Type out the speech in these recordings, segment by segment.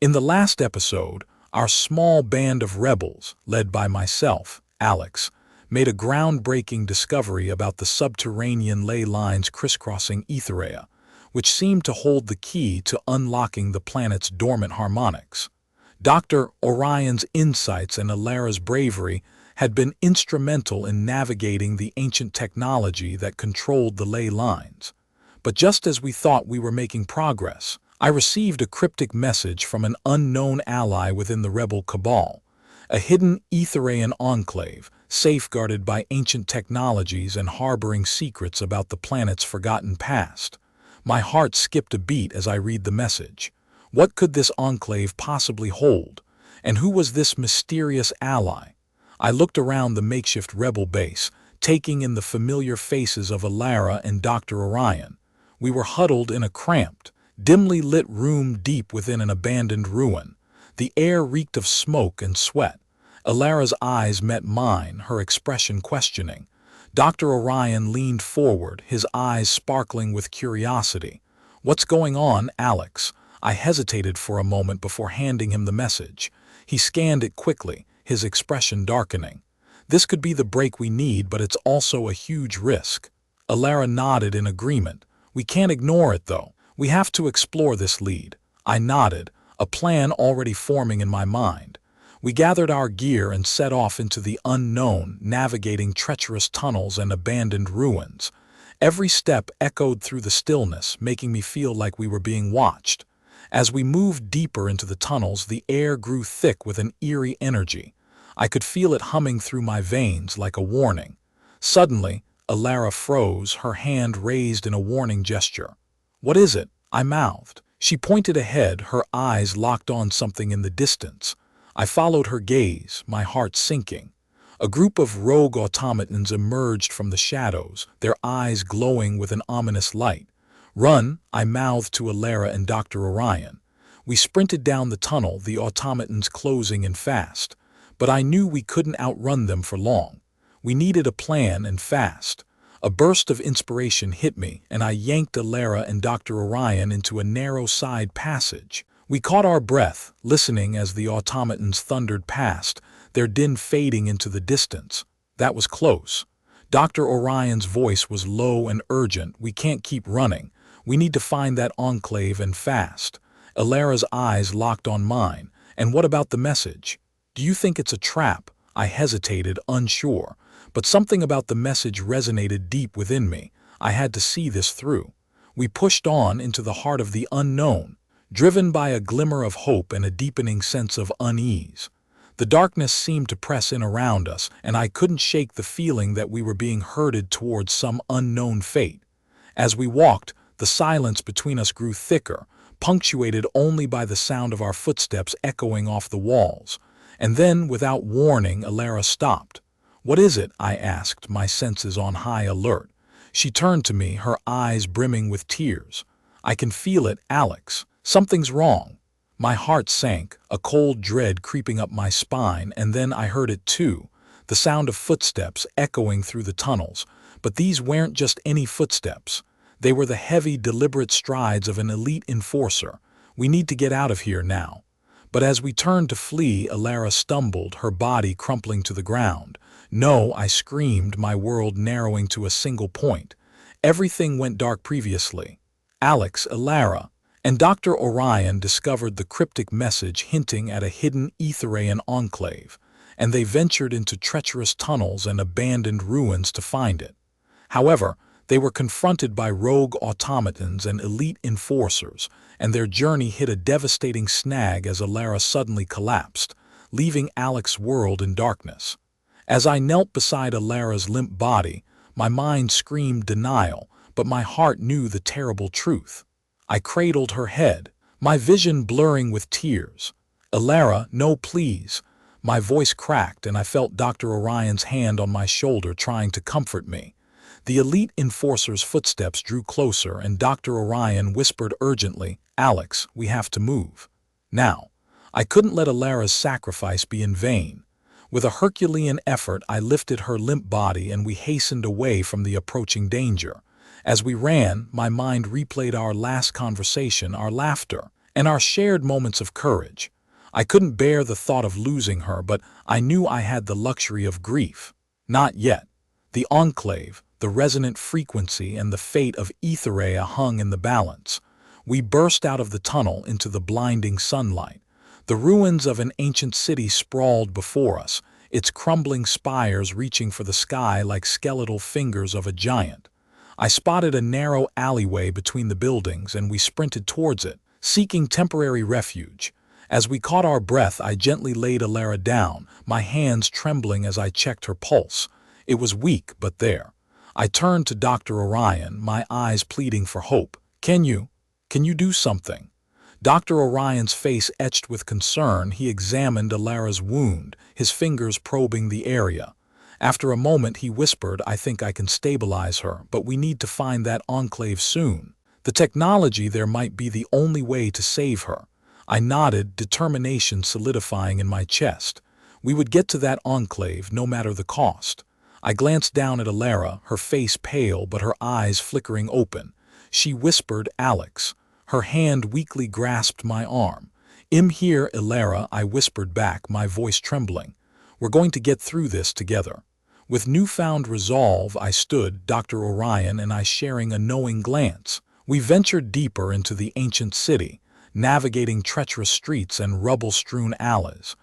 In the last episode, our small band of rebels, led by myself, Alex, made a groundbreaking discovery about the subterranean ley lines crisscrossing Aetherea, which seemed to hold the key to unlocking the planet's dormant harmonics. Dr. Orion's insights and Elara's bravery had been instrumental in navigating the ancient technology that controlled the ley lines. But just as we thought we were making progress, I received a cryptic message from an unknown ally within the rebel cabal, a hidden Aethereian Enclave, safeguarded by ancient technologies and harboring secrets about the planet's forgotten past. My heart skipped a beat as I read the message. What could this enclave possibly hold? And who was this mysterious ally? I looked around the makeshift rebel base, taking in the familiar faces of Elara and Dr. Orion. We were huddled in a cramped, dimly lit room deep within an abandoned ruin. The air reeked of smoke and sweat. Elara's eyes met mine, her expression questioning. Dr. Orion leaned forward, his eyes sparkling with curiosity. "What's going on, Alex?" I hesitated for a moment before handing him the message. He scanned it quickly, his expression darkening. "This could be the break we need, but it's also a huge risk." Elara nodded in agreement. "We can't ignore it, though. We have to explore this lead." I nodded, a plan already forming in my mind. We gathered our gear and set off into the unknown, navigating treacherous tunnels and abandoned ruins. Every step echoed through the stillness, making me feel like we were being watched. As we moved deeper into the tunnels, the air grew thick with an eerie energy. I could feel it humming through my veins like a warning. Suddenly, Elara froze, her hand raised in a warning gesture. "What is it?" I mouthed. She pointed ahead, her eyes locked on something in the distance. I followed her gaze, my heart sinking. A group of rogue automatons emerged from the shadows, their eyes glowing with an ominous light. "Run," I mouthed to Elara and Dr. Orion. We sprinted down the tunnel, the automatons closing in fast. But I knew we couldn't outrun them for long. We needed a plan, and fast. A burst of inspiration hit me, and I yanked Elara and Dr. Orion into a narrow side passage. We caught our breath, listening as the automatons thundered past, their din fading into the distance. That was close. Dr. Orion's voice was low and urgent. "We can't keep running. We need to find that enclave, and fast." Elara's eyes locked on mine. "And what about the message? Do you think it's a trap?" I hesitated, unsure. But something about the message resonated deep within me. I had to see this through. We pushed on into the heart of the unknown, driven by a glimmer of hope and a deepening sense of unease. The darkness seemed to press in around us, and I couldn't shake the feeling that we were being herded towards some unknown fate. As we walked, the silence between us grew thicker, punctuated only by the sound of our footsteps echoing off the walls. And then, without warning, Elara stopped. "What is it?" I asked, my senses on high alert. She turned to me, her eyes brimming with tears. "I can feel it, Alex. Something's wrong." My heart sank, a cold dread creeping up my spine, and then I heard it too, the sound of footsteps echoing through the tunnels. But these weren't just any footsteps. They were the heavy, deliberate strides of an elite enforcer. "We need to get out of here now." But as we turned to flee, Elara stumbled, her body crumpling to the ground. "No," I screamed, my world narrowing to a single point. Everything went dark previously. Alex, Elara, and Dr. Orion discovered the cryptic message hinting at a hidden Aethereian enclave, and they ventured into treacherous tunnels and abandoned ruins to find it. However, they were confronted by rogue automatons and elite enforcers, and their journey hit a devastating snag as Elara suddenly collapsed, leaving Alex's world in darkness. As I knelt beside Elara's limp body, my mind screamed denial, but my heart knew the terrible truth. I cradled her head, my vision blurring with tears. "Elara, no, please." My voice cracked, and I felt Dr. Orion's hand on my shoulder trying to comfort me. The elite enforcer's footsteps drew closer, and Dr. Orion whispered urgently, "Alex, we have to move. Now." I couldn't let Elara's sacrifice be in vain. With a Herculean effort, I lifted her limp body, and we hastened away from the approaching danger. As we ran, my mind replayed our last conversation, our laughter, and our shared moments of courage. I couldn't bear the thought of losing her, but I knew I had the luxury of grief. Not yet. The Enclave, the resonant frequency, and the fate of Aetherea hung in the balance. We burst out of the tunnel into the blinding sunlight. The ruins of an ancient city sprawled before us, its crumbling spires reaching for the sky like skeletal fingers of a giant. I spotted a narrow alleyway between the buildings, and we sprinted towards it, seeking temporary refuge. As we caught our breath, I gently laid Elara down, my hands trembling as I checked her pulse. It was weak, but there. I turned to Dr. Orion, my eyes pleading for hope. Can you do something?" Dr. Orion's face etched with concern, he examined Elara's wound, his fingers probing the area. After a moment, he whispered, "I think I can stabilize her, but we need to find that enclave soon. The technology there might be the only way to save her." I nodded, determination solidifying in my chest. We would get to that enclave, no matter the cost. I glanced down at Elara, her face pale but her eyes flickering open. She whispered, "Alex." Her hand weakly grasped my arm. "I'm here, Elara," I whispered back, my voice trembling. "We're going to get through this together." With newfound resolve, I stood, Dr. Orion and I sharing a knowing glance. We ventured deeper into the ancient city, navigating treacherous streets and rubble-strewn alleys.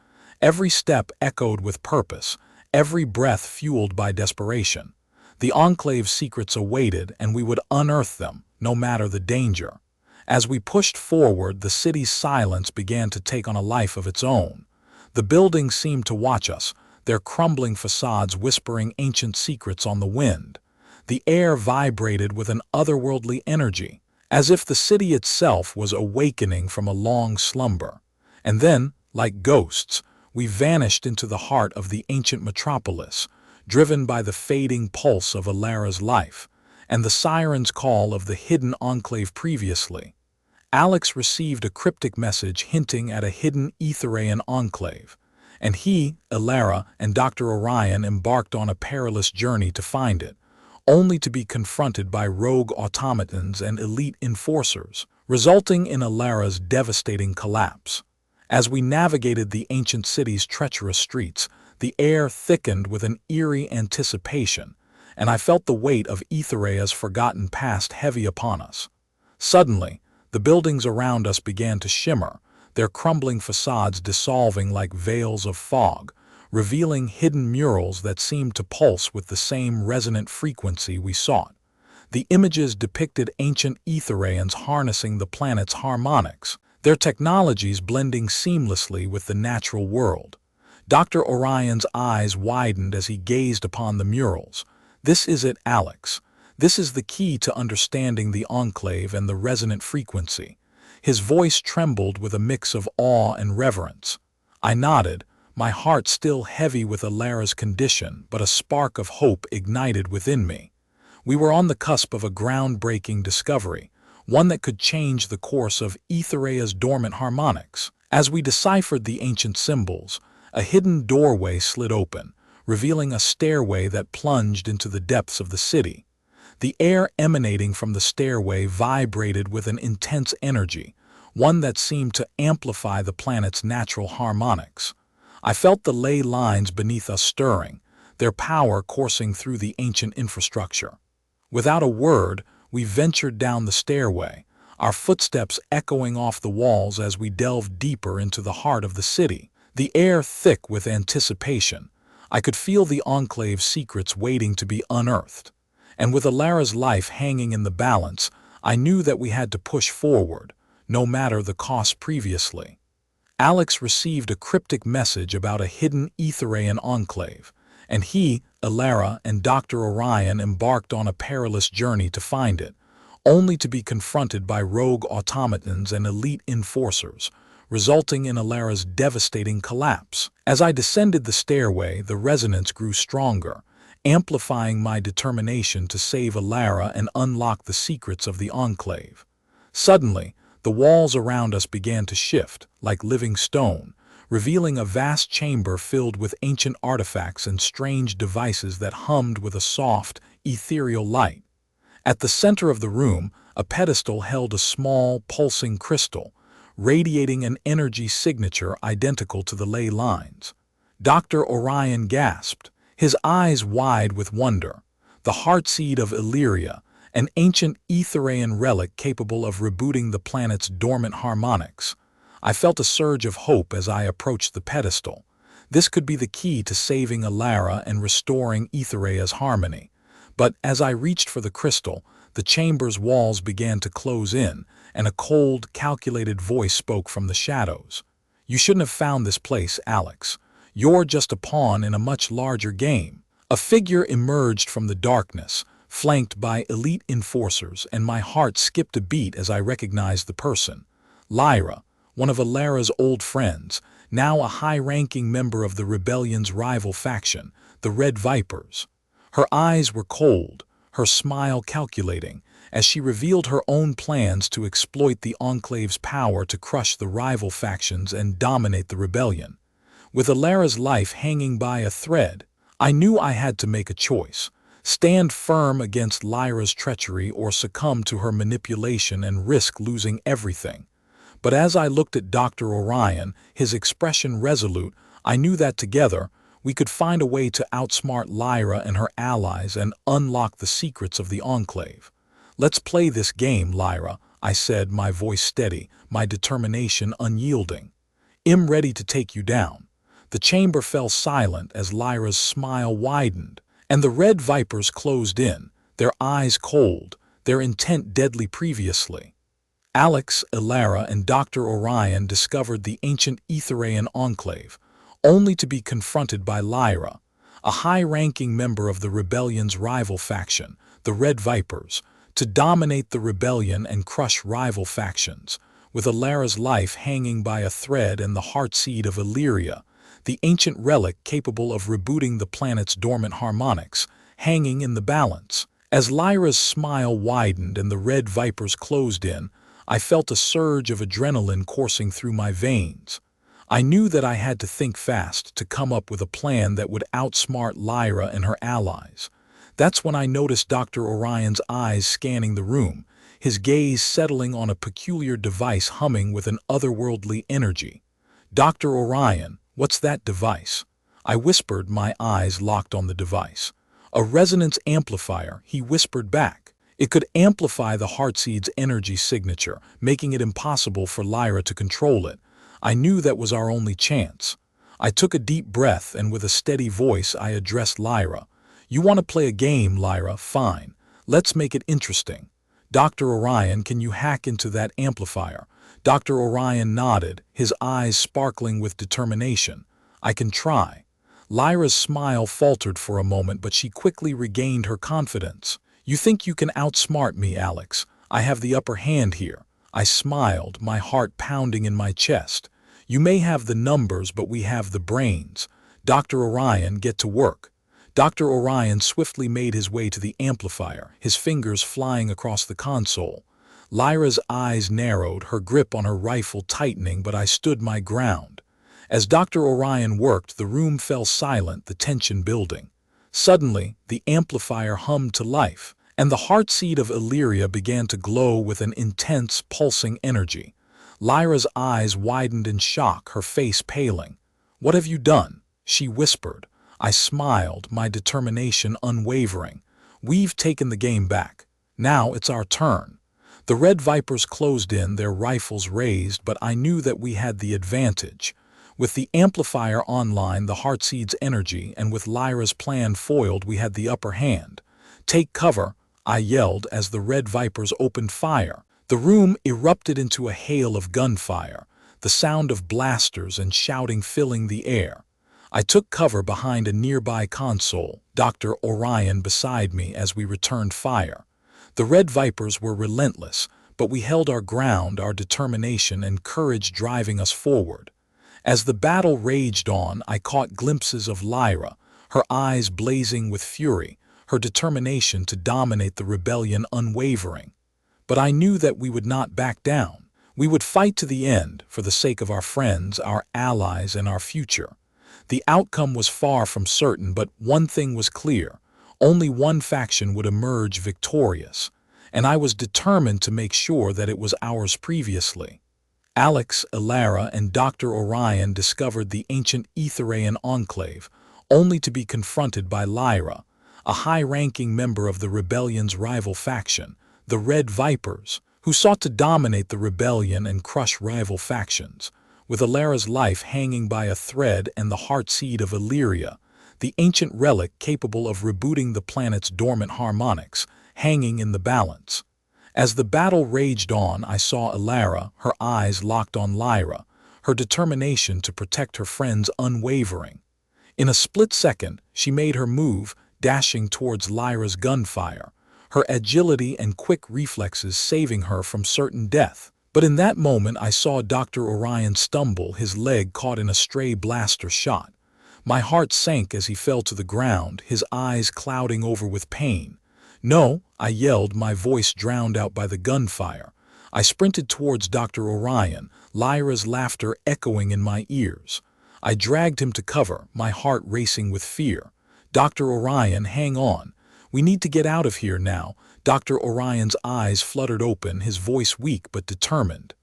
Every step echoed with purpose, every breath fueled by desperation. The Enclave's secrets awaited, and we would unearth them, no matter the danger. As we pushed forward, the city's silence began to take on a life of its own. The buildings seemed to watch us, their crumbling facades whispering ancient secrets on the wind. The air vibrated with an otherworldly energy, as if the city itself was awakening from a long slumber. And then, like ghosts, we vanished into the heart of the ancient metropolis, driven by the fading pulse of Elara's life, and the siren's call of the hidden enclave previously. Alex received a cryptic message hinting at a hidden Aethereian enclave, and he, Elara, and Dr. Orion embarked on a perilous journey to find it, only to be confronted by rogue automatons and elite enforcers, resulting in Elara's devastating collapse. As we navigated the ancient city's treacherous streets, the air thickened with an eerie anticipation, and I felt the weight of Aetherea's forgotten past heavy upon us. Suddenly, the buildings around us began to shimmer, their crumbling facades dissolving like veils of fog, revealing hidden murals that seemed to pulse with the same resonant frequency we sought. The images depicted ancient Aethereans harnessing the planet's harmonics, their technologies blending seamlessly with the natural world. Dr. Orion's eyes widened as he gazed upon the murals. "This is it, Alex. This is the key to understanding the Enclave and the resonant frequency." His voice trembled with a mix of awe and reverence. I nodded, my heart still heavy with Elara's condition, but a spark of hope ignited within me. We were on the cusp of a groundbreaking discovery, one that could change the course of Aetherea's dormant harmonics. As we deciphered the ancient symbols, a hidden doorway slid open, revealing a stairway that plunged into the depths of the city. The air emanating from the stairway vibrated with an intense energy, one that seemed to amplify the planet's natural harmonics. I felt the ley lines beneath us stirring, their power coursing through the ancient infrastructure. Without a word, we ventured down the stairway, our footsteps echoing off the walls as we delved deeper into the heart of the city, the air thick with anticipation. I could feel the Enclave's secrets waiting to be unearthed. And with Elara's life hanging in the balance, I knew that we had to push forward, no matter the cost previously. Alex received a cryptic message about a hidden Aethereian enclave, and he, Elara, and Dr. Orion embarked on a perilous journey to find it, only to be confronted by rogue automatons and elite enforcers, resulting in Elara's devastating collapse. As I descended the stairway, the resonance grew stronger, amplifying my determination to save Elara and unlock the secrets of the Enclave. Suddenly, the walls around us began to shift, like living stone, revealing a vast chamber filled with ancient artifacts and strange devices that hummed with a soft, ethereal light. At the center of the room, a pedestal held a small, pulsing crystal, radiating an energy signature identical to the ley lines. Dr. Orion gasped, his eyes wide with wonder. The heartseed of Elara, an ancient Aethereian relic capable of rebooting the planet's dormant harmonics. I felt a surge of hope as I approached the pedestal. This could be the key to saving Elara and restoring Aetheria's harmony. But as I reached for the crystal, the chamber's walls began to close in, and a cold, calculated voice spoke from the shadows. "You shouldn't have found this place, Alex. You're just a pawn in a much larger game." A figure emerged from the darkness, flanked by elite enforcers, and my heart skipped a beat as I recognized the person. Lyra, one of Elara's old friends, now a high-ranking member of the rebellion's rival faction, the Red Vipers. Her eyes were cold, her smile calculating, as she revealed her own plans to exploit the Enclave's power to crush the rival factions and dominate the rebellion. With Elara's life hanging by a thread, I knew I had to make a choice: stand firm against Lyra's treachery or succumb to her manipulation and risk losing everything. But as I looked at Dr. Orion, his expression resolute, I knew that together we could find a way to outsmart Lyra and her allies and unlock the secrets of the Enclave. "Let's play this game, Lyra," I said, my voice steady, my determination unyielding. "I'm ready to take you down." The chamber fell silent as Lyra's smile widened, and the Red Vipers closed in, their eyes cold, their intent deadly previously. Alex, Elara, and Dr. Orion discovered the ancient Aethereian Enclave, only to be confronted by Lyra, a high-ranking member of the rebellion's rival faction, the Red Vipers, to dominate the rebellion and crush rival factions. With Elara's life hanging by a thread and the heartseed of Elara, the ancient relic capable of rebooting the planet's dormant harmonics, hanging in the balance. As Lyra's smile widened and the Red Vipers closed in, I felt a surge of adrenaline coursing through my veins. I knew that I had to think fast to come up with a plan that would outsmart Lyra and her allies. That's when I noticed Dr. Orion's eyes scanning the room, his gaze settling on a peculiar device humming with an otherworldly energy. "Dr. Orion, what's that device?" I whispered, my eyes locked on the device. "A resonance amplifier," he whispered back. It could amplify the heartseed's energy signature, making it impossible for Lyra to control it. I knew that was our only chance. I took a deep breath and with a steady voice I addressed Lyra. "You want to play a game, Lyra? Fine. Let's make it interesting. Dr. Orion, can you hack into that amplifier?" Dr. Orion nodded, his eyes sparkling with determination. "I can try." Lyra's smile faltered for a moment, but she quickly regained her confidence. "You think you can outsmart me, Alex? I have the upper hand here." I smiled, my heart pounding in my chest. "You may have the numbers, but we have the brains. Dr. Orion, get to work." Dr. Orion swiftly made his way to the amplifier, his fingers flying across the console. Lyra's eyes narrowed, her grip on her rifle tightening, but I stood my ground. As Dr. Orion worked, the room fell silent, the tension building. Suddenly, the amplifier hummed to life, and the heartseed of Elara began to glow with an intense, pulsing energy. Lyra's eyes widened in shock, her face paling. "What have you done?" she whispered. I smiled, my determination unwavering. "We've taken the game back. Now it's our turn." The Red Vipers closed in, their rifles raised, but I knew that we had the advantage. With the amplifier online, the heartseed's energy, and with Lyra's plan foiled, we had the upper hand. "Take cover," I yelled as the Red Vipers opened fire. The room erupted into a hail of gunfire, the sound of blasters and shouting filling the air. I took cover behind a nearby console, Dr. Orion beside me as we returned fire. The Red Vipers were relentless, but we held our ground, our determination and courage driving us forward. As the battle raged on, I caught glimpses of Lyra, her eyes blazing with fury, her determination to dominate the rebellion unwavering. But I knew that we would not back down. We would fight to the end for the sake of our friends, our allies, and our future. The outcome was far from certain, but one thing was clear. Only one faction would emerge victorious, and I was determined to make sure that it was ours previously. Alex, Elara, and Dr. Orion discovered the ancient Aethereian Enclave, only to be confronted by Lyra, a high-ranking member of the rebellion's rival faction, the Red Vipers, who sought to dominate the rebellion and crush rival factions. With Elara's life hanging by a thread and the heartseed of Elara, the ancient relic capable of rebooting the planet's dormant harmonics, hanging in the balance. As the battle raged on, I saw Elara, her eyes locked on Lyra, her determination to protect her friends unwavering. In a split second, she made her move, dashing towards Lyra's gunfire, her agility and quick reflexes saving her from certain death. But in that moment I saw Dr. Orion stumble, his leg caught in a stray blaster shot. My heart sank as he fell to the ground, his eyes clouding over with pain. "No!" I yelled, my voice drowned out by the gunfire. I sprinted towards Dr. Orion, Lyra's laughter echoing in my ears. I dragged him to cover, my heart racing with fear. "Dr. Orion, hang on. We need to get out of here now." Dr. Orion's eyes fluttered open, his voice weak but determined.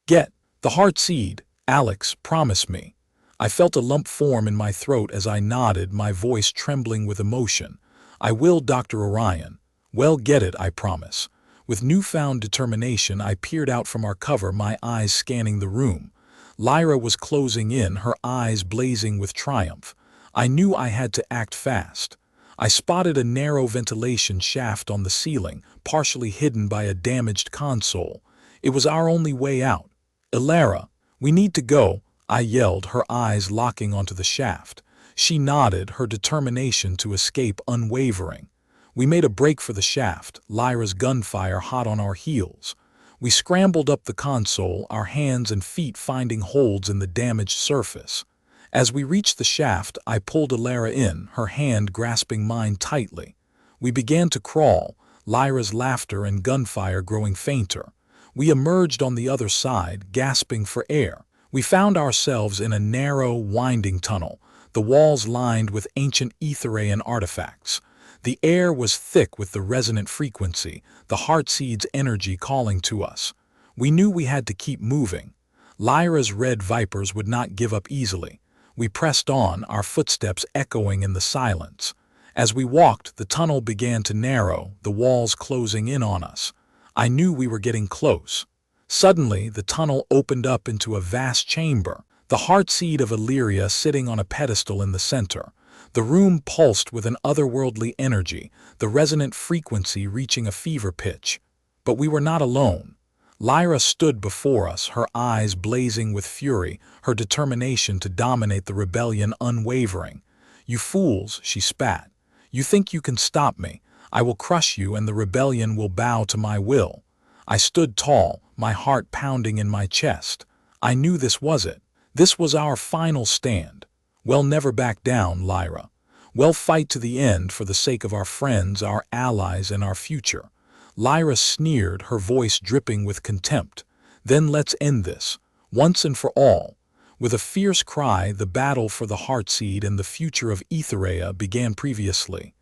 "Get the heartseed, Alex, promise me." I felt a lump form in my throat as I nodded, my voice trembling with emotion. "I will, Dr. Orion. Well, get it, I promise." With newfound determination, I peered out from our cover, my eyes scanning the room. Lyra was closing in, her eyes blazing with triumph. I knew I had to act fast. I spotted a narrow ventilation shaft on the ceiling, partially hidden by a damaged console. It was our only way out. "Elara, we need to go," I yelled, her eyes locking onto the shaft. She nodded, her determination to escape unwavering. We made a break for the shaft, Lyra's gunfire hot on our heels. We scrambled up the console, our hands and feet finding holds in the damaged surface. As we reached the shaft, I pulled Elara in, her hand grasping mine tightly. We began to crawl, Lyra's laughter and gunfire growing fainter. We emerged on the other side, gasping for air. We found ourselves in a narrow, winding tunnel, the walls lined with ancient Aethereian artifacts. The air was thick with the resonant frequency, the heartseed's energy calling to us. We knew we had to keep moving. Lyra's Red Vipers would not give up easily. We pressed on, our footsteps echoing in the silence. As we walked, the tunnel began to narrow, the walls closing in on us. I knew we were getting close. Suddenly, the tunnel opened up into a vast chamber, the heartseed of Elara sitting on a pedestal in the center. The room pulsed with an otherworldly energy, the resonant frequency reaching a fever pitch. But we were not alone. Lyra stood before us, her eyes blazing with fury, her determination to dominate the rebellion unwavering. "You fools," she spat. "You think you can stop me. I will crush you and the rebellion will bow to my will." I stood tall, my heart pounding in my chest. I knew this was it. This was our final stand. We'll never back down, Lyra. We'll fight to the end for the sake of our friends, our allies, and our future. Lyra sneered, her voice dripping with contempt. "Then let's end this, once and for all." With a fierce cry, the battle for the heartseed and the future of Aetherea began. Previously,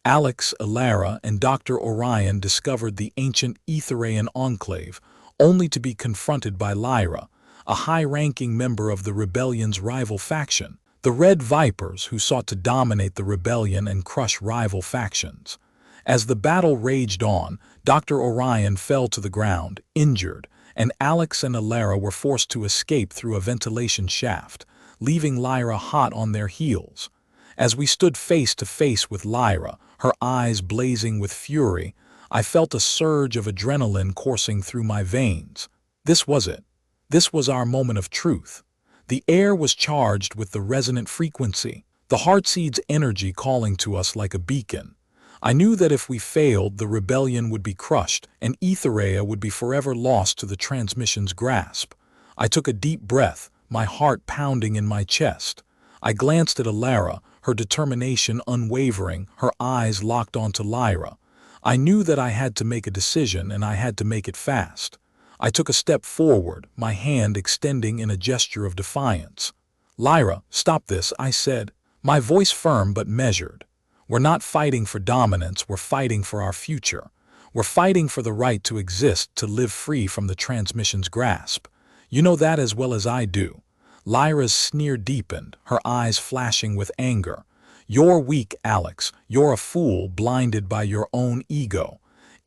Alex, Elara, and Dr. Orion discovered the ancient Aethereian Enclave, only to be confronted by Lyra, a high-ranking member of the rebellion's rival faction, the Red Vipers, who sought to dominate the rebellion and crush rival factions. As the battle raged on, Dr. Orion fell to the ground, injured, and Alex and Elara were forced to escape through a ventilation shaft, leaving Lyra hot on their heels. As we stood face to face with Lyra, her eyes blazing with fury, I felt a surge of adrenaline coursing through my veins. This was it. This was our moment of truth. The air was charged with the resonant frequency, the heartseed's energy calling to us like a beacon. I knew that if we failed, the rebellion would be crushed, and Aetherea would be forever lost to the transmission's grasp. I took a deep breath, my heart pounding in my chest. I glanced at Elara, her determination unwavering, her eyes locked onto Lyra. I knew that I had to make a decision, and I had to make it fast. I took a step forward, my hand extending in a gesture of defiance. "Lyra, stop this," I said, my voice firm but measured. "We're not fighting for dominance, we're fighting for our future. We're fighting for the right to exist, to live free from the transmission's grasp. You know that as well as I do. Lyra's sneer deepened, her eyes flashing with anger. You're weak, Alex. You're a fool blinded by your own ego.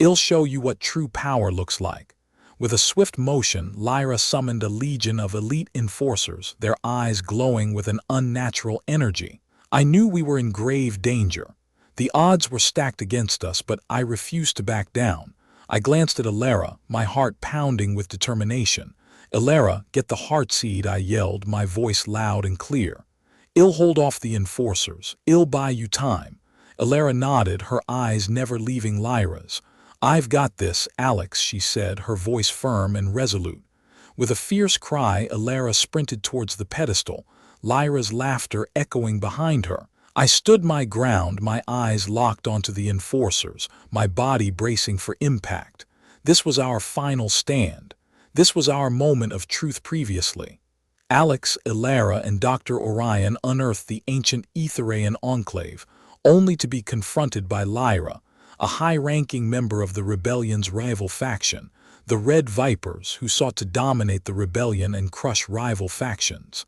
I'll show you what true power looks like. With a swift motion, Lyra summoned a legion of elite enforcers, their eyes glowing with an unnatural energy. I knew we were in grave danger. The odds were stacked against us, but I refused to back down. I glanced at Elara, my heart pounding with determination. "Elara, get the heartseed," I yelled, my voice loud and clear. "I'll hold off the enforcers. I'll buy you time." Elara nodded, her eyes never leaving Lyra's. "I've got this, Alex," she said, her voice firm and resolute. With a fierce cry, Elara sprinted towards the pedestal, Lyra's laughter echoing behind her. I stood my ground, my eyes locked onto the enforcers, my body bracing for impact. This was our final stand. This was our moment of truth previously. Alex, Elara, and Dr. Orion unearthed the ancient Aethereian Enclave, only to be confronted by Lyra, a high-ranking member of the rebellion's rival faction, the Red Vipers, who sought to dominate the rebellion and crush rival factions.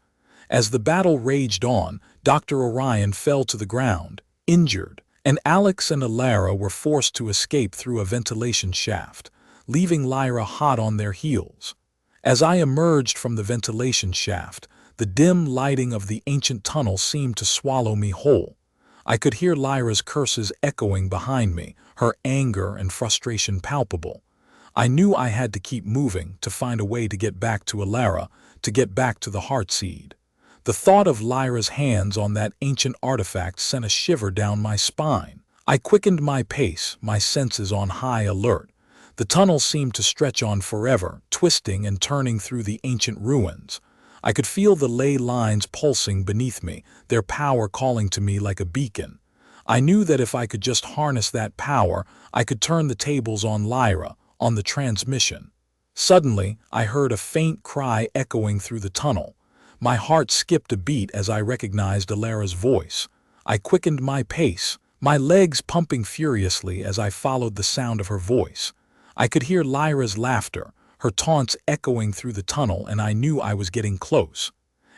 As the battle raged on, Dr. Orion fell to the ground, injured, and Alex and Elara were forced to escape through a ventilation shaft, leaving Lyra hot on their heels. As I emerged from the ventilation shaft, the dim lighting of the ancient tunnel seemed to swallow me whole. I could hear Lyra's curses echoing behind me, her anger and frustration palpable. I knew I had to keep moving, to find a way to get back to Elara, to get back to the Heartseed. The thought of Lyra's hands on that ancient artifact sent a shiver down my spine. I quickened my pace, my senses on high alert. The tunnel seemed to stretch on forever, twisting and turning through the ancient ruins. I could feel the ley lines pulsing beneath me, their power calling to me like a beacon. I knew that if I could just harness that power, I could turn the tables on Lyra, on the transmission. Suddenly, I heard a faint cry echoing through the tunnel. My heart skipped a beat as I recognized Elara's voice. I quickened my pace, my legs pumping furiously as I followed the sound of her voice. I could hear Lyra's laughter, her taunts echoing through the tunnel, and I knew I was getting close.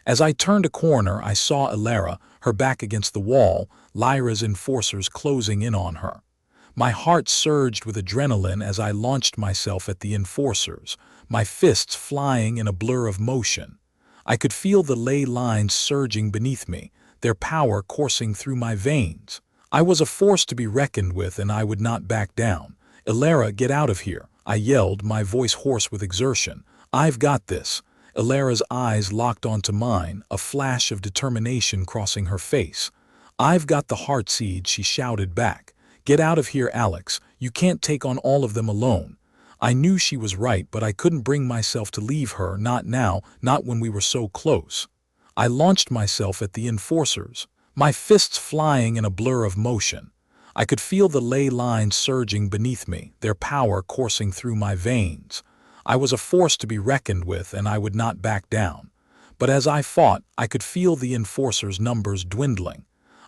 As I turned a corner, I saw Elara, her back against the wall, Lyra's enforcers closing in on her. My heart surged with adrenaline as I launched myself at the enforcers, my fists flying in a blur of motion. I could feel the ley lines surging beneath me, their power coursing through my veins. I was a force to be reckoned with, and I would not back down. "Elara, get out of here," I yelled, my voice hoarse with exertion. "I've got this." Elara's eyes locked onto mine, a flash of determination crossing her face. "I've got the Heartseed," she shouted back. "Get out of here, Alex. You can't take on all of them alone." I knew she was right, but I couldn't bring myself to leave her, not now, not when we were so close. I launched myself at the enforcers, my fists flying in a blur of motion. I could feel the ley lines surging beneath me, their power coursing through my veins. I was a force to be reckoned with, and I would not back down. But as I fought, I could feel the enforcers' numbers dwindling.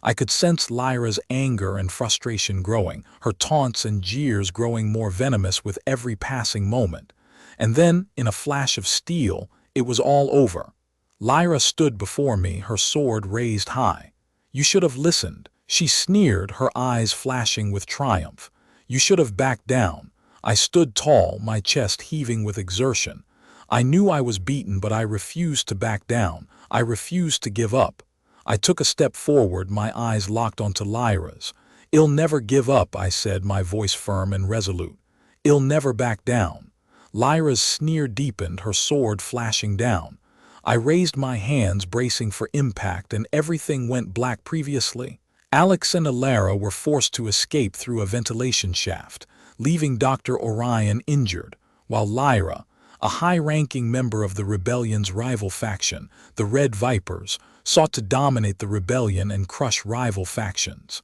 I could sense Lyra's anger and frustration growing, her taunts and jeers growing more venomous with every passing moment. And then, in a flash of steel, it was all over. Lyra stood before me, her sword raised high. "You should have listened," she sneered, her eyes flashing with triumph. "You should have backed down." I stood tall, my chest heaving with exertion. I knew I was beaten, but I refused to back down. I refused to give up. I took a step forward, my eyes locked onto Lyra's. "I'll never give up," I said, my voice firm and resolute. "I'll never back down." Lyra's sneer deepened, her sword flashing down. I raised my hands, bracing for impact, and everything went black previously. Alex and Elara were forced to escape through a ventilation shaft, leaving Dr. Orion injured, while Lyra, a high-ranking member of the rebellion's rival faction, the Red Vipers, sought to dominate the rebellion and crush rival factions.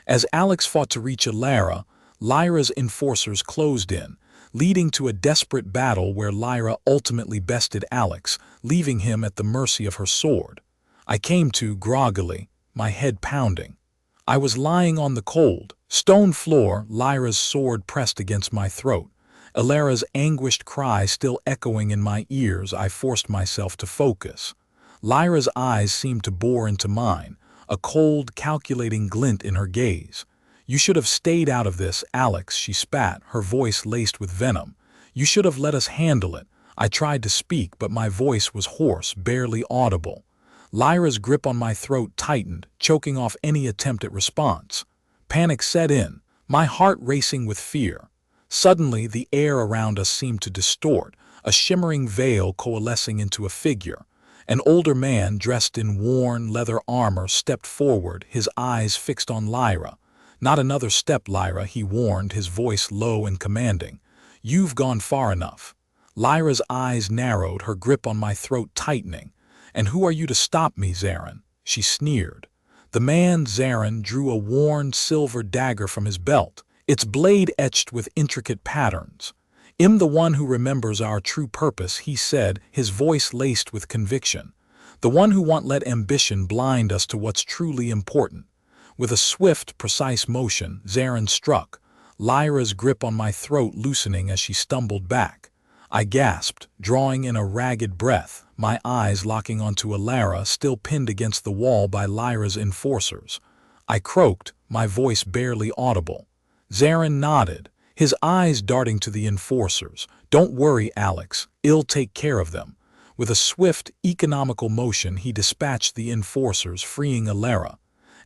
As Alex fought to reach Elara, Lyra's enforcers closed in, leading to a desperate battle where Lyra ultimately bested Alex, leaving him at the mercy of her sword. I came to groggily, my head pounding. I was lying on the cold, stone floor, Lyra's sword pressed against my throat. Elara's anguished cry still echoing in my ears, I forced myself to focus. Lyra's eyes seemed to bore into mine, a cold, calculating glint in her gaze. "You should have stayed out of this, Alex," she spat, her voice laced with venom. "You should have let us handle it." I tried to speak, but my voice was hoarse, barely audible. Lyra's grip on my throat tightened, choking off any attempt at response. Panic set in, my heart racing with fear. Suddenly, the air around us seemed to distort, a shimmering veil coalescing into a figure. An older man dressed in worn leather armor stepped forward, his eyes fixed on Lyra. "Not another step, Lyra," he warned, his voice low and commanding. "You've gone far enough." Lyra's eyes narrowed, her grip on my throat tightening. "And who are you to stop me, Zarin?" she sneered. The man, Zarin, drew a worn silver dagger from his belt, its blade etched with intricate patterns. "I'm the one who remembers our true purpose," he said, his voice laced with conviction. "The one who won't let ambition blind us to what's truly important." With a swift, precise motion, Zarin struck, Lyra's grip on my throat loosening as she stumbled back. I gasped, drawing in a ragged breath, my eyes locking onto Elara still pinned against the wall by Lyra's enforcers. I croaked, my voice barely audible. Zarin nodded, his eyes darting to the enforcers. "Don't worry, Alex, I'll take care of them." With a swift, economical motion, he dispatched the enforcers, freeing Elara.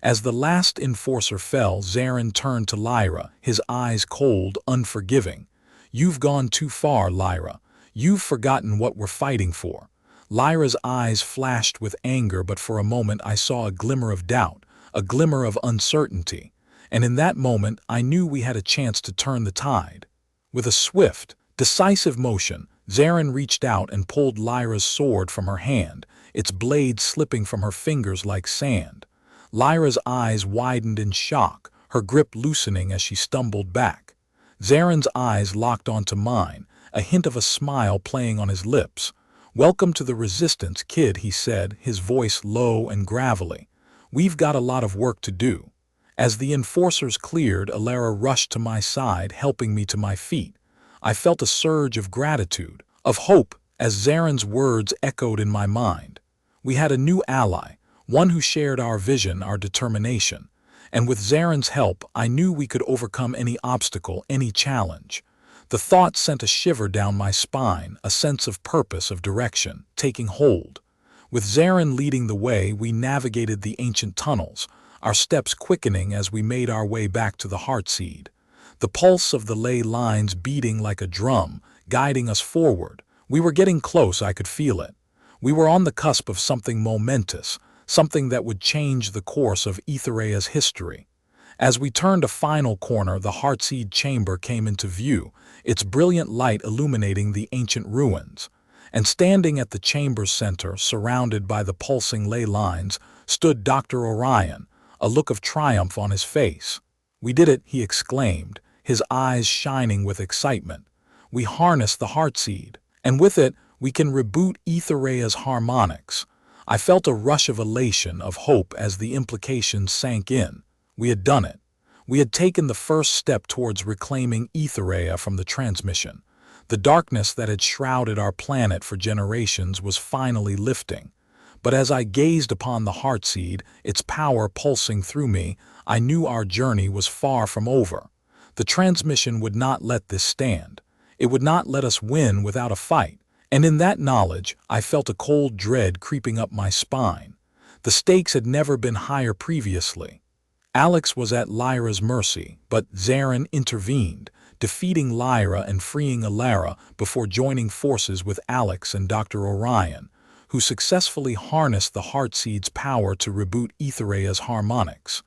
As the last enforcer fell, Zarin turned to Lyra, his eyes cold, unforgiving. "You've gone too far, Lyra. You've forgotten what we're fighting for." Lyra's eyes flashed with anger, but for a moment I saw a glimmer of doubt, a glimmer of uncertainty. And in that moment, I knew we had a chance to turn the tide. With a swift, decisive motion, Zarin reached out and pulled Lyra's sword from her hand, its blade slipping from her fingers like sand. Lyra's eyes widened in shock, her grip loosening as she stumbled back. Zarin's eyes locked onto mine, a hint of a smile playing on his lips. "Welcome to the resistance, kid," he said, his voice low and gravelly. "We've got a lot of work to do." As the enforcers cleared, Elara rushed to my side, helping me to my feet. I felt a surge of gratitude, of hope, as Zarin's words echoed in my mind. We had a new ally, one who shared our vision, our determination. And with Zarin's help, I knew we could overcome any obstacle, any challenge. The thought sent a shiver down my spine, a sense of purpose, of direction, taking hold. With Zarin leading the way, we navigated the ancient tunnels, our steps quickening as we made our way back to the Heartseed. The pulse of the ley lines beating like a drum, guiding us forward. We were getting close, I could feel it. We were on the cusp of something momentous, something that would change the course of Aetherea's history. As we turned a final corner, the Heartseed chamber came into view, its brilliant light illuminating the ancient ruins. And standing at the chamber's center, surrounded by the pulsing ley lines, stood Dr. Orion, a look of triumph on his face. "We did it," he exclaimed, his eyes shining with excitement. "We harnessed the Heartseed, and with it, we can reboot Aetherea's harmonics." I felt a rush of elation, of hope as the implications sank in. We had done it. We had taken the first step towards reclaiming Aetherea from the transmission. The darkness that had shrouded our planet for generations was finally lifting. But as I gazed upon the Heartseed, its power pulsing through me, I knew our journey was far from over. The transmission would not let this stand. It would not let us win without a fight. And in that knowledge, I felt a cold dread creeping up my spine. The stakes had never been higher previously. Alex was at Lyra's mercy, but Zarin intervened, defeating Lyra and freeing Elara before joining forces with Alex and Dr. Orion, who successfully harnessed the Heartseed's power to reboot Aetherea's harmonics.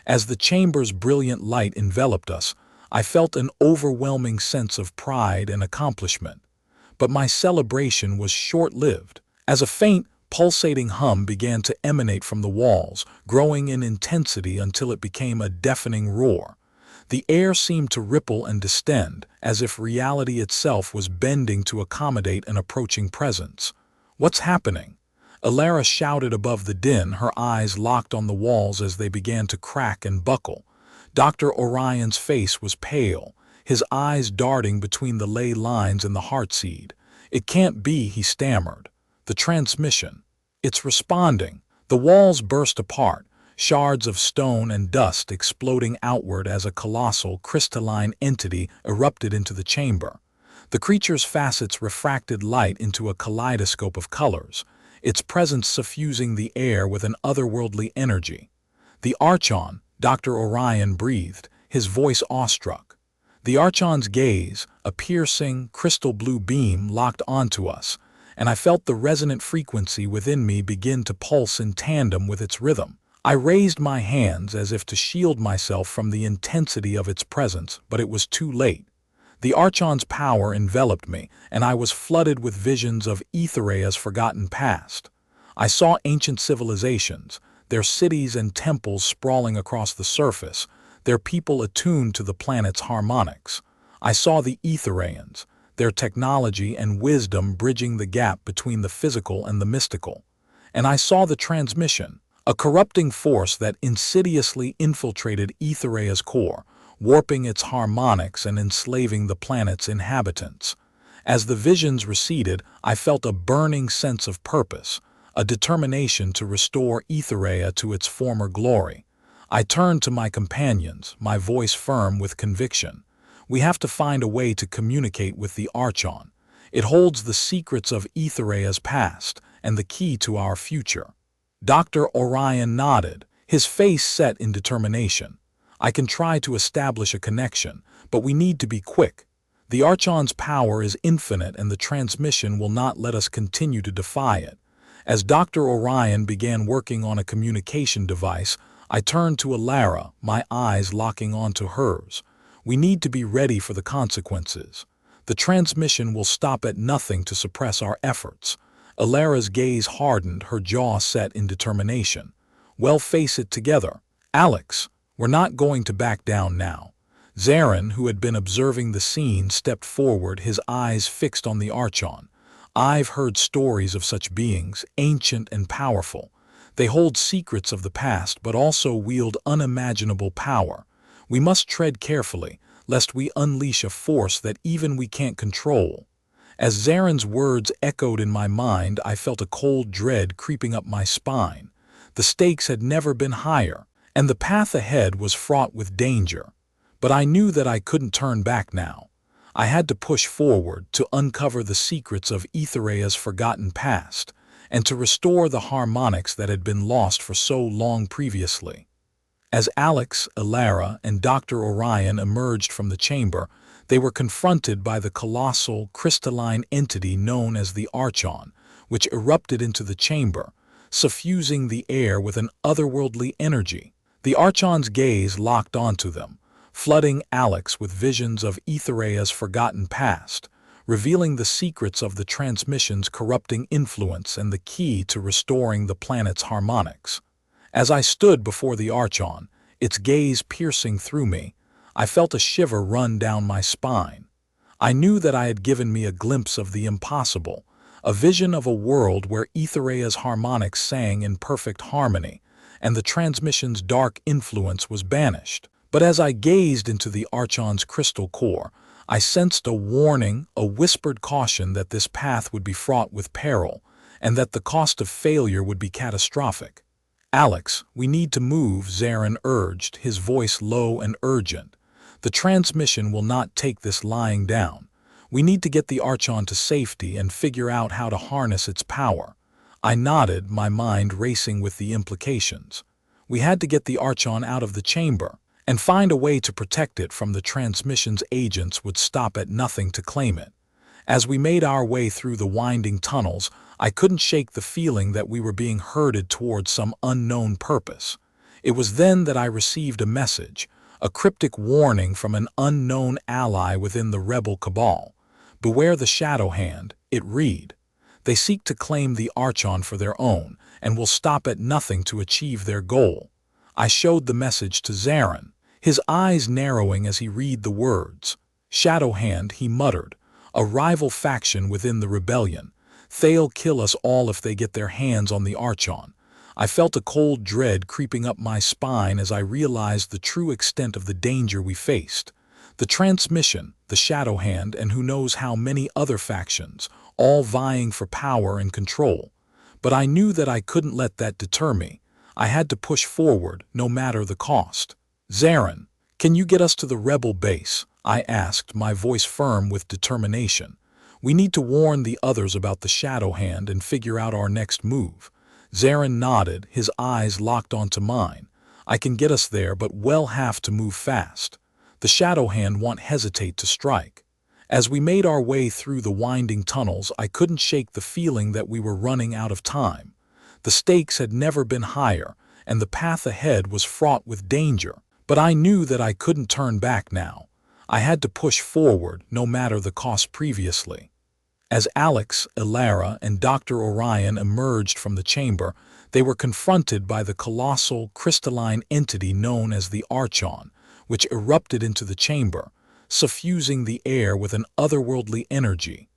As the chamber's brilliant light enveloped us, I felt an overwhelming sense of pride and accomplishment. But my celebration was short-lived, as a faint, pulsating hum began to emanate from the walls, growing in intensity until it became a deafening roar. The air seemed to ripple and distend, as if reality itself was bending to accommodate an approaching presence. "What's happening?" Elara shouted above the din, her eyes locked on the walls as they began to crack and buckle. Dr. Orion's face was pale, his eyes darting between the ley lines and the heartseed. "It can't be," he stammered. "The transmission. It's responding." The walls burst apart, shards of stone and dust exploding outward as a colossal, crystalline entity erupted into the chamber. The creature's facets refracted light into a kaleidoscope of colors, its presence suffusing the air with an otherworldly energy. "The Archon," Dr. Orion breathed, his voice awestruck. The Archon's gaze, a piercing, crystal blue beam, locked onto us, and I felt the resonant frequency within me begin to pulse in tandem with its rhythm. I raised my hands as if to shield myself from the intensity of its presence, but it was too late. The Archon's power enveloped me, and I was flooded with visions of Aethereia's forgotten past. I saw ancient civilizations, their cities and temples sprawling across the surface, their people attuned to the planet's harmonics. I saw the Aethereians, their technology and wisdom bridging the gap between the physical and the mystical. And I saw the transmission, a corrupting force that insidiously infiltrated Aethereia's core, warping its harmonics and enslaving the planet's inhabitants. As the visions receded, I felt a burning sense of purpose, a determination to restore Aethereia to its former glory. I turned to my companions, my voice firm with conviction. "We have to find a way to communicate with the Archon. It holds the secrets of Aethereia's past and the key to our future." Dr. Orion nodded, his face set in determination. "I can try to establish a connection, but we need to be quick. The Archon's power is infinite and the transmission will not let us continue to defy it." As Dr. Orion began working on a communication device, I turned to Elara, my eyes locking onto hers. "We need to be ready for the consequences. The transmission will stop at nothing to suppress our efforts." Elara's gaze hardened, her jaw set in determination. "Well, face it together. Alex, we're not going to back down now." Zarin, who had been observing the scene, stepped forward, his eyes fixed on the Archon. "I've heard stories of such beings, ancient and powerful. They hold secrets of the past but also wield unimaginable power. We must tread carefully, lest we unleash a force that even we can't control." As Zarin's words echoed in my mind, I felt a cold dread creeping up my spine. The stakes had never been higher, and the path ahead was fraught with danger. But I knew that I couldn't turn back now. I had to push forward to uncover the secrets of Aethereia's forgotten past, and to restore the harmonics that had been lost for so long previously. As Alex, Elara, and Dr. Orion emerged from the chamber, they were confronted by the colossal, crystalline entity known as the Archon, which erupted into the chamber, suffusing the air with an otherworldly energy. The Archon's gaze locked onto them, flooding Alex with visions of Aethereia's forgotten past, revealing the secrets of the transmission's corrupting influence and the key to restoring the planet's harmonics. As I stood before the Archon, its gaze piercing through me, I felt a shiver run down my spine. I knew that I had given me a glimpse of the impossible, a vision of a world where Aethereia's harmonics sang in perfect harmony, and the transmission's dark influence was banished. But as I gazed into the Archon's crystal core, I sensed a warning, a whispered caution that this path would be fraught with peril, and that the cost of failure would be catastrophic. "Alex, we need to move," Zarin urged, his voice low and urgent. "The transmission will not take this lying down. We need to get the Archon to safety and figure out how to harness its power." I nodded, my mind racing with the implications. We had to get the Archon out of the chamber, and find a way to protect it from the transmission's agents would stop at nothing to claim it. As we made our way through the winding tunnels, I couldn't shake the feeling that we were being herded towards some unknown purpose. It was then that I received a message, a cryptic warning from an unknown ally within the rebel cabal. "Beware the Shadow Hand," it read. "They seek to claim the Archon for their own, and will stop at nothing to achieve their goal." I showed the message to Zarin, his eyes narrowing as he read the words. "Shadow Hand," he muttered, "a rival faction within the rebellion. They'll kill us all if they get their hands on the Archon." I felt a cold dread creeping up my spine as I realized the true extent of the danger we faced. The transmission, the Shadow Hand, and who knows how many other factions, all vying for power and control. But I knew that I couldn't let that deter me. I had to push forward, no matter the cost. "Zarin, can you get us to the rebel base?" I asked, my voice firm with determination. "We need to warn the others about the Shadow Hand and figure out our next move." Zarin nodded, his eyes locked onto mine. "I can get us there, but we'll have to move fast. The Shadow Hand won't hesitate to strike." As we made our way through the winding tunnels, I couldn't shake the feeling that we were running out of time. The stakes had never been higher, and the path ahead was fraught with danger. But I knew that I couldn't turn back now. I had to push forward, no matter the cost previously. As Alex, Elara, and Dr. Orion emerged from the chamber, they were confronted by the colossal, crystalline entity known as the Archon, which erupted into the chamber, suffusing the air with an otherworldly energy.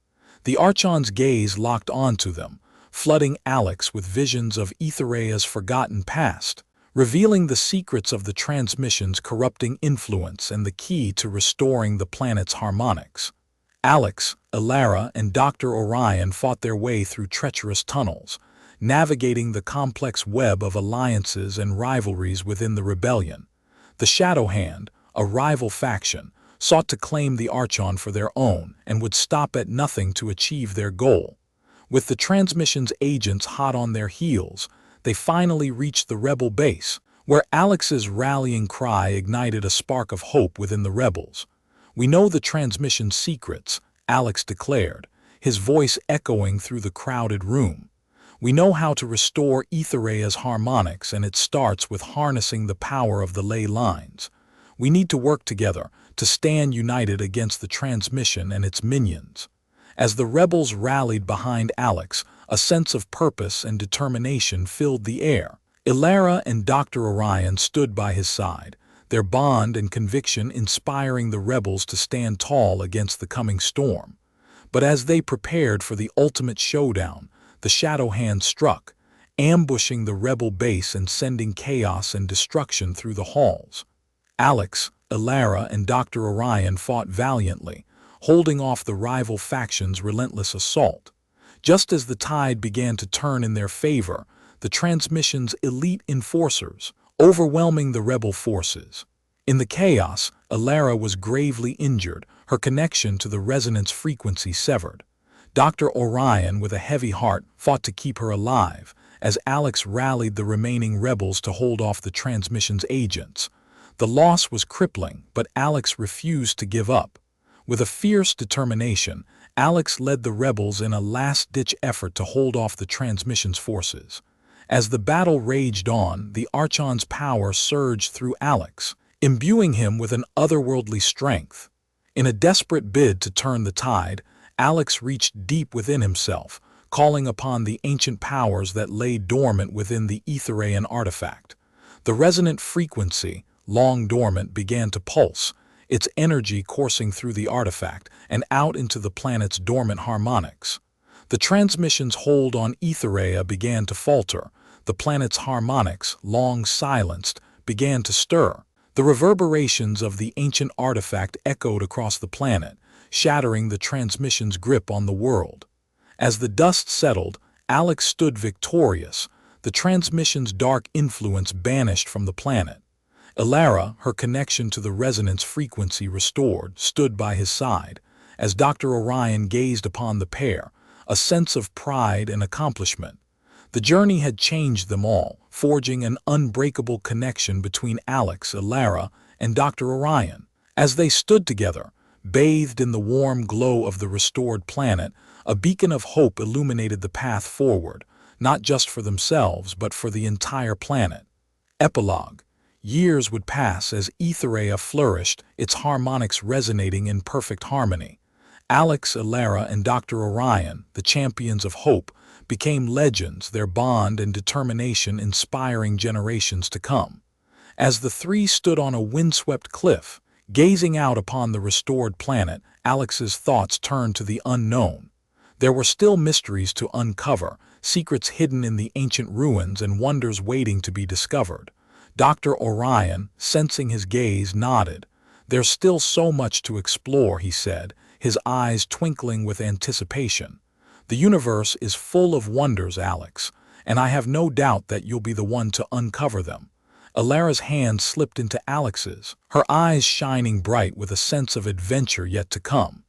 The Archon's gaze locked onto them, flooding Alex with visions of Aethereia's forgotten past, revealing the secrets of the transmission's corrupting influence and the key to restoring the planet's harmonics. Alex, Elara, and Dr. Orion fought their way through treacherous tunnels, navigating the complex web of alliances and rivalries within the rebellion. The Shadow Hand, a rival faction, sought to claim the Archon for their own and would stop at nothing to achieve their goal. With the transmission's agents hot on their heels, they finally reached the rebel base, where Alex's rallying cry ignited a spark of hope within the rebels. "We know the transmission's secrets," Alex declared, his voice echoing through the crowded room. "We know how to restore Aethereia's harmonics, and it starts with harnessing the power of the ley lines. We need to work together to stand united against the transmission and its minions." As the rebels rallied behind Alex, a sense of purpose and determination filled the air. Elara and Dr. Orion stood by his side, their bond and conviction inspiring the rebels to stand tall against the coming storm. But as they prepared for the ultimate showdown, the Shadow Hand struck, ambushing the rebel base and sending chaos and destruction through the halls. Alex, Elara, and Dr. Orion fought valiantly, holding off the rival faction's relentless assault. Just as the tide began to turn in their favor, the transmission's elite enforcers, overwhelming the rebel forces. In the chaos, Elara was gravely injured, her connection to the resonance frequency severed. Dr. Orion, with a heavy heart, fought to keep her alive, as Alex rallied the remaining rebels to hold off the transmission's agents. The loss was crippling, but Alex refused to give up. With a fierce determination, Alex led the rebels in a last-ditch effort to hold off the transmission's forces. As the battle raged on, the Archon's power surged through Alex, imbuing him with an otherworldly strength. In a desperate bid to turn the tide, Alex reached deep within himself, calling upon the ancient powers that lay dormant within the Aethereian artifact. The resonant frequency, long dormant, began to pulse, its energy coursing through the artifact and out into the planet's dormant harmonics. The transmission's hold on Aethereia began to falter. The planet's harmonics, long silenced, began to stir. The reverberations of the ancient artifact echoed across the planet, shattering the transmission's grip on the world. As the dust settled, Alex stood victorious, the transmission's dark influence banished from the planet. Elara, her connection to the resonance frequency restored, stood by his side. As Dr. Orion gazed upon the pair, a sense of pride and accomplishment. The journey had changed them all, forging an unbreakable connection between Alex, Elara, and Dr. Orion. As they stood together, bathed in the warm glow of the restored planet, a beacon of hope illuminated the path forward, not just for themselves but for the entire planet. Epilogue. Years would pass as Aethereia flourished, its harmonics resonating in perfect harmony. Alex, Elara, and Dr. Orion, the champions of hope, became legends, their bond and determination inspiring generations to come. As the three stood on a windswept cliff, gazing out upon the restored planet, Alex's thoughts turned to the unknown. There were still mysteries to uncover, secrets hidden in the ancient ruins and wonders waiting to be discovered. Dr. Orion, sensing his gaze, nodded. There's still so much to explore, he said, his eyes twinkling with anticipation. The universe is full of wonders, Alex, and I have no doubt that you'll be the one to uncover them. Elara's hand slipped into Alex's, her eyes shining bright with a sense of adventure yet to come.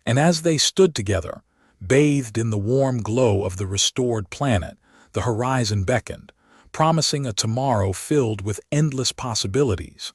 And as they stood together, bathed in the warm glow of the restored planet, the horizon beckoned, promising a tomorrow filled with endless possibilities.